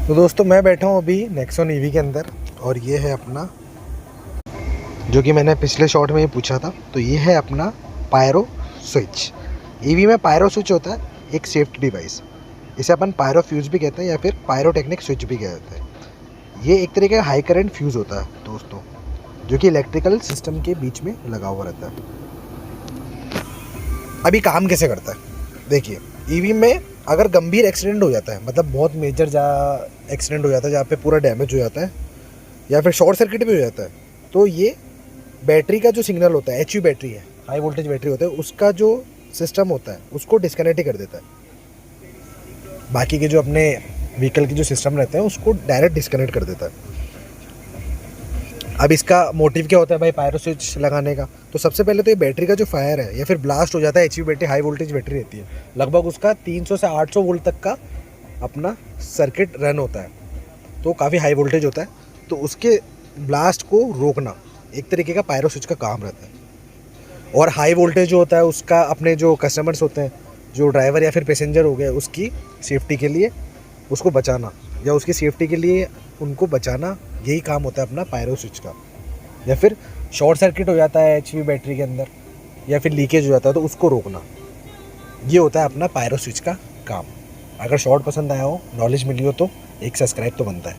तो दोस्तों मैं बैठा हूँ अभी नेक्सॉन ईवी के अंदर और ये है अपना, जो कि मैंने पिछले शॉट में ही पूछा था, तो ये है अपना पायरो स्विच। ईवी में पायरो स्विच होता है एक सेफ्टी डिवाइस। इसे अपन पायरो फ्यूज़ भी कहते हैं या फिर पायरोटेक्निक स्विच भी कहते हैं। ये एक तरीके का हाई करंट फ्यूज़ होता है दोस्तों, जो कि इलेक्ट्रिकल सिस्टम के बीच में लगा हुआ रहता है। अभी काम कैसे करता है देखिए, ईवी में अगर गंभीर एक्सीडेंट हो जाता है, मतलब बहुत मेजर एक्सीडेंट हो जाता है जहाँ पे पूरा डैमेज हो जाता है या फिर शॉर्ट सर्किट भी हो जाता है, तो ये बैटरी का जो सिग्नल होता है, एचयू बैटरी है, हाई वोल्टेज बैटरी होता है, उसका जो सिस्टम होता है उसको डिस्कनेक्ट ही कर देता है। बाकी के जो अपने व्हीकल के जो सिस्टम रहते हैं उसको डायरेक्ट डिस्कनेक्ट कर देता है। अब इसका मोटिव क्या होता है भाई पायरो स्विच लगाने का? तो सबसे पहले तो ये बैटरी का जो फायर है या फिर ब्लास्ट हो जाता है, HU battery high voltage battery रहती है, लगभग उसका 300 से 800 वोल्ट तक का अपना सर्किट रन होता है, तो काफ़ी हाई वोल्टेज होता है। तो उसके ब्लास्ट को रोकना एक तरीके का पायरो स्विच का काम रहता है। और हाई वोल्टेज जो होता है उसका अपने जो कस्टमर्स होते हैं, जो ड्राइवर या फिर पैसेंजर हो गए, उसकी सेफ्टी के लिए उसको बचाना या उसकी सेफ्टी के लिए उनको बचाना, यही काम होता है अपना पायरो स्विच का। या फिर शॉर्ट सर्किट हो जाता है एचवी बैटरी के अंदर या फिर लीकेज हो जाता है तो उसको रोकना, ये होता है अपना पायरो स्विच का काम। अगर शॉर्ट पसंद आया हो, नॉलेज मिली हो, तो एक सब्सक्राइब तो बनता है।